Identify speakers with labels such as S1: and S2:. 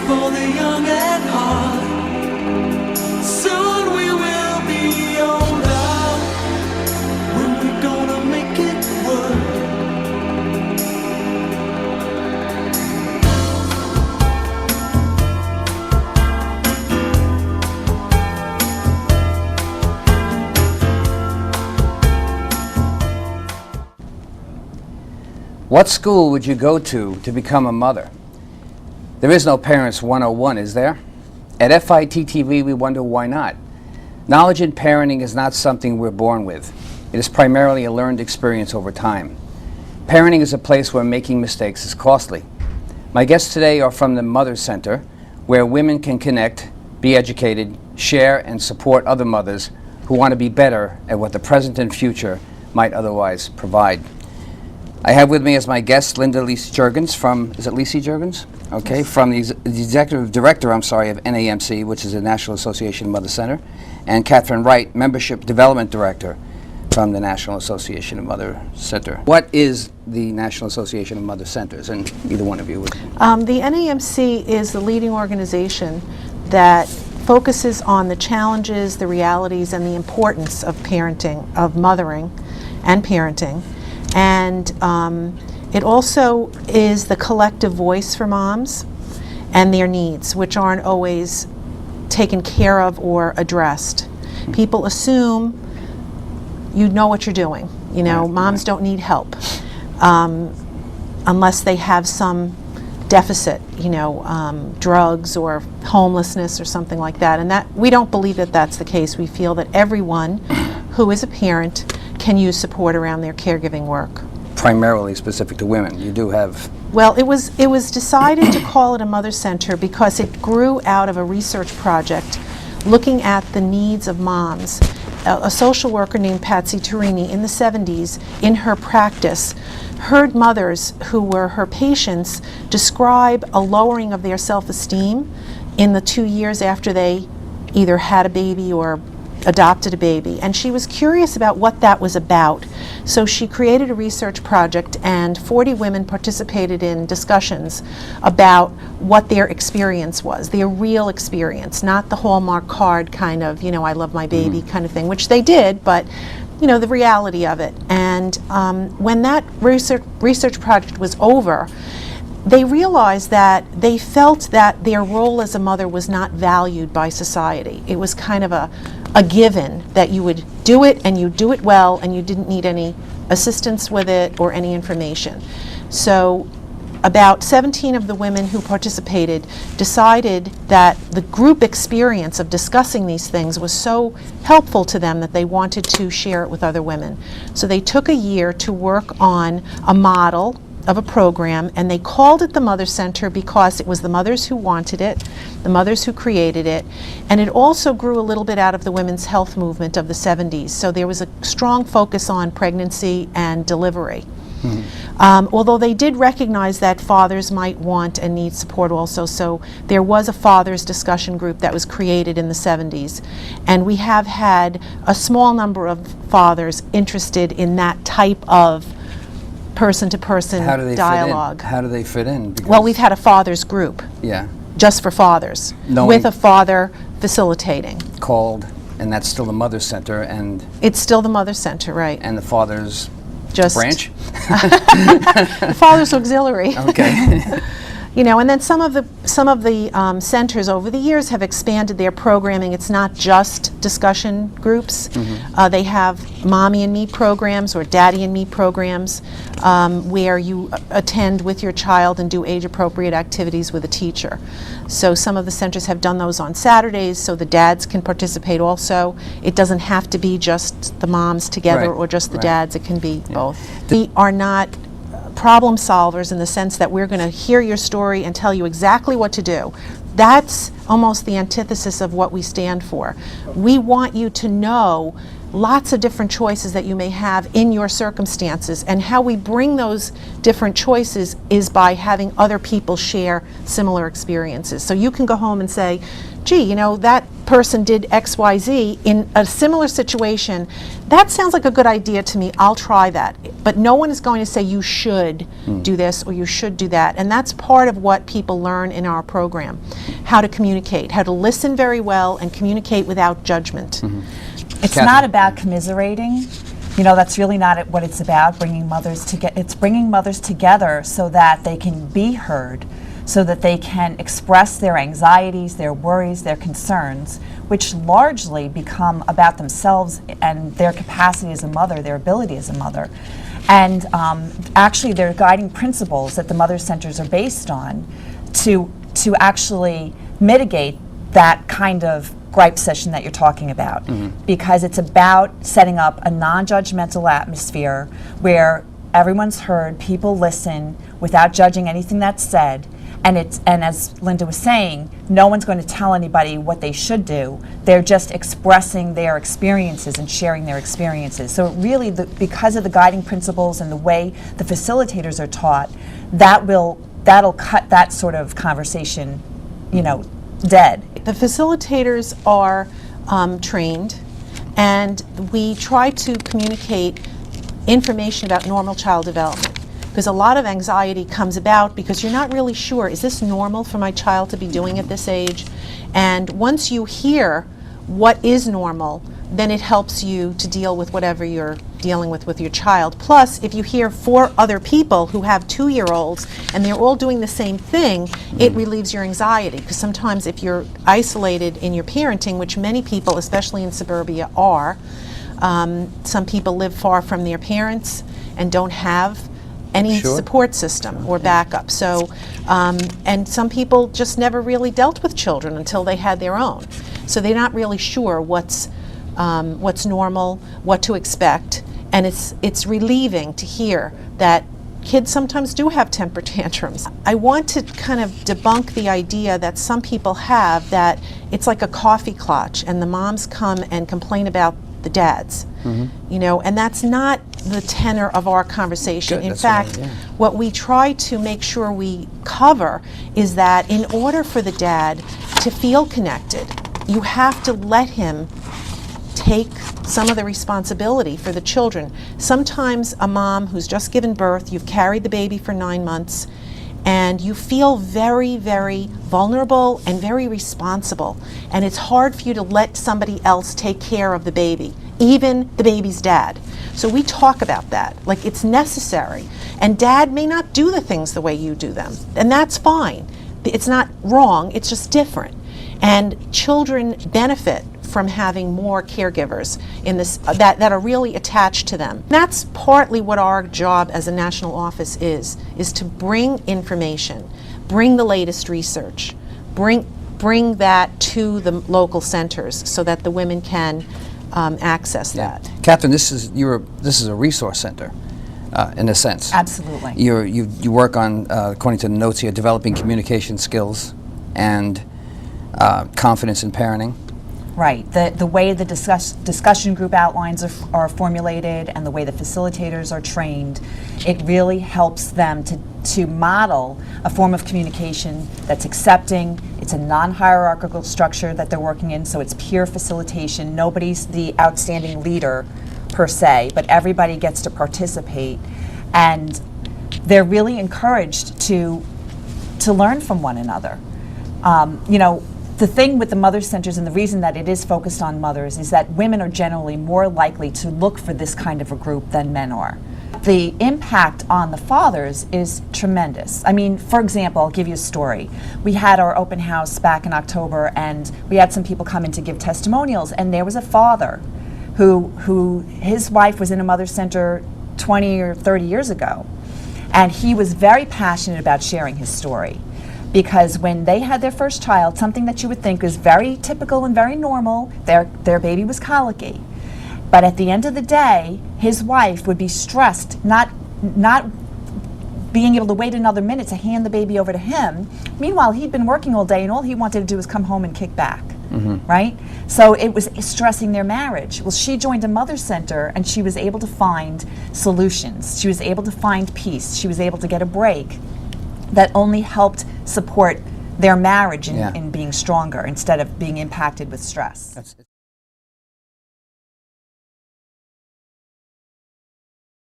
S1: for the young at heart. Soon we will be older, when we're gonna make it work.
S2: What school would you go to become a mother? There is no Parents 101, is there? At FIT-TV, we wonder why not. Knowledge in parenting is not something we're born with. It is primarily a learned experience over time. Parenting is a place where making mistakes is costly. My guests today are from the Mother Center, where women can connect, be educated, share, and support other mothers who want to be better at what the present and future might otherwise provide. I have with me as my guest Linda Lisi Juergens from, is it Lisi Juergens? Okay, yes. From the Executive Director, of NAMC, which is the National Association of Mother Center, and Catherine Wright, Membership Development Director from the National Association of Mother Center. What is the National Association of Mother Centers? And either one of you would.
S3: The NAMC is the leading organization that focuses on the challenges, the realities, and the importance of parenting, of mothering and parenting. And it also is the collective voice for moms and their needs, which aren't always taken care of or addressed. People assume you know what you're doing. You know,
S2: Right.
S3: moms don't need help unless they have some deficit, you know, drugs or homelessness or something like that. And that we don't believe that that's the case. We feel that everyone who is a parent can use support around their caregiving work.
S2: Primarily specific to women. You do have.
S3: Well, it was decided to call it a Mother Center because it grew out of a research project looking at the needs of moms. A social worker named Patsy Turini in the 70s, in her practice, heard mothers who were her patients describe a lowering of their self-esteem in the 2 years after they either had a baby or adopted a baby, and she was curious about what that was about. So she created a research project, and 40 women participated in discussions about what their experience was, their real experience, not the Hallmark card kind of, you know, I love my baby kind of thing, which they did, but you know, the reality of it. And when that research project was over, they realized that they felt that their role as a mother was not valued by society. It was kind of a given that you would do it and you do it well and you didn't need any assistance with it or any information. So about 17 of the women who participated decided that the group experience of discussing these things was so helpful to them that they wanted to share it with other women. So they took a year to work on a model of a program, and they called it the Mother Center because it was the mothers who wanted it, the mothers who created it, and it also grew a little bit out of the women's health movement of the 70s. So there was a strong focus on pregnancy and delivery. Although they did recognize that fathers might want and need support also, so there was a fathers discussion group that was created in the 70s, and we have had a small number of fathers interested in that type of person-to-person dialogue.
S2: How do they fit in? Because
S3: well, we've had a fathers group.
S2: Yeah.
S3: Just for fathers, with a father facilitating.
S2: Called, and that's still the Mother Center, and
S3: it's still the Mother Center, right?
S2: And the Father's
S3: just
S2: branch.
S3: The Father's Auxiliary.
S2: Okay.
S3: You know, and then some of the centers over the years have expanded their programming. It's not just discussion groups. They have Mommy and Me programs or Daddy and Me programs where you attend with your child and do age-appropriate activities with a teacher. So some of the centers have done those on Saturdays so the dads can participate also. It doesn't have to be just the moms together or just the dads. It can be both. We are not problem solvers in the sense that we're going to hear your story and tell you exactly what to do. That's almost the antithesis of what we stand for. We want you to know lots of different choices that you may have in your circumstances, and how we bring those different choices is by having other people share similar experiences. So you can go home and say, gee, you know, that person did XYZ in a similar situation. That sounds like a good idea to me. I'll try that. But no one is going to say you should do this or you should do that. And that's part of what people learn in our program. How to communicate, how to listen very well and communicate without judgment.
S4: It's not about commiserating. You know, that's really not what it's about, bringing mothers together. It's bringing mothers together so that they can be heard, so that they can express their anxieties, their worries, their concerns, which largely become about themselves and their capacity as a mother, their ability as a mother. And actually, there are guiding principles that the mother centers are based on to actually mitigate that kind of gripe session that you're talking about, because it's about setting up a non-judgmental atmosphere where everyone's heard, people listen without judging anything that's said, and as Linda was saying, no one's going to tell anybody what they should do. They're just expressing their experiences and sharing their experiences. So really, because of the guiding principles and the way the facilitators are taught, that'll cut that sort of conversation, you know, dead.
S3: The facilitators are trained, and we try to communicate information about normal child development, because a lot of anxiety comes about because you're not really sure, is this normal for my child to be doing at this age? And once you hear what is normal, then it helps you to deal with whatever you're dealing with your child. Plus, if you hear 4 other people who have 2-year-olds and they're all doing the same thing, it relieves your anxiety. Because sometimes if you're isolated in your parenting, which many people, especially in suburbia, are, some people live far from their parents and don't have any support system or backup. So, and some people just never really dealt with children until they had their own. So they're not really sure what's normal, what to expect, and it's relieving to hear that kids sometimes do have temper tantrums. I want to kind of debunk the idea that some people have that it's like a coffee clutch and the moms come and complain about the dads, you know, and that's not the tenor of our conversation. In fact, what we try to make sure we cover is that in order for the dad to feel connected, you have to let him take some of the responsibility for the children. Sometimes a mom who's just given birth, you've carried the baby for 9 months, and you feel very, very vulnerable and very responsible. And it's hard for you to let somebody else take care of the baby, even the baby's dad. So we talk about that, like it's necessary. And dad may not do the things the way you do them, and that's fine. It's not wrong, it's just different. And children benefit from having more caregivers in this that are really attached to them. That's partly what our job as a national office is to bring information, bring the latest research, bring that to the local centers so that the women can access that.
S2: Catherine, this is a resource center. In a sense.
S4: Absolutely.
S2: You work on, according to the notes here, developing communication skills and confidence in parenting.
S4: Right. The way the discussion group outlines are formulated and the way the facilitators are trained, it really helps them to model a form of communication that's accepting. It's a non-hierarchical structure that they're working in, so it's peer facilitation. Nobody's the outstanding leader per se, but everybody gets to participate, and they're really encouraged to learn from one another. You know, the thing with the mother centers, and the reason that it is focused on mothers, is that women are generally more likely to look for this kind of a group than men are. The impact on the fathers is tremendous. I mean, for example, I'll give you a story. We had our open house back in October, and we had some people come in to give testimonials, and there was a father who his wife was in a mother center 20 or 30 years ago, and he was very passionate about sharing his story. Because when they had their first child, something that you would think is very typical and very normal, their baby was colicky. But at the end of the day, his wife would be stressed, not being able to wait another minute to hand the baby over to him. Meanwhile, he'd been working all day and all he wanted to do was come home and kick back, right? So it was stressing their marriage. Well, she joined a mother center and she was able to find solutions. She was able to find peace. She was able to get a break that only helped support their marriage in being stronger instead of being impacted with stress.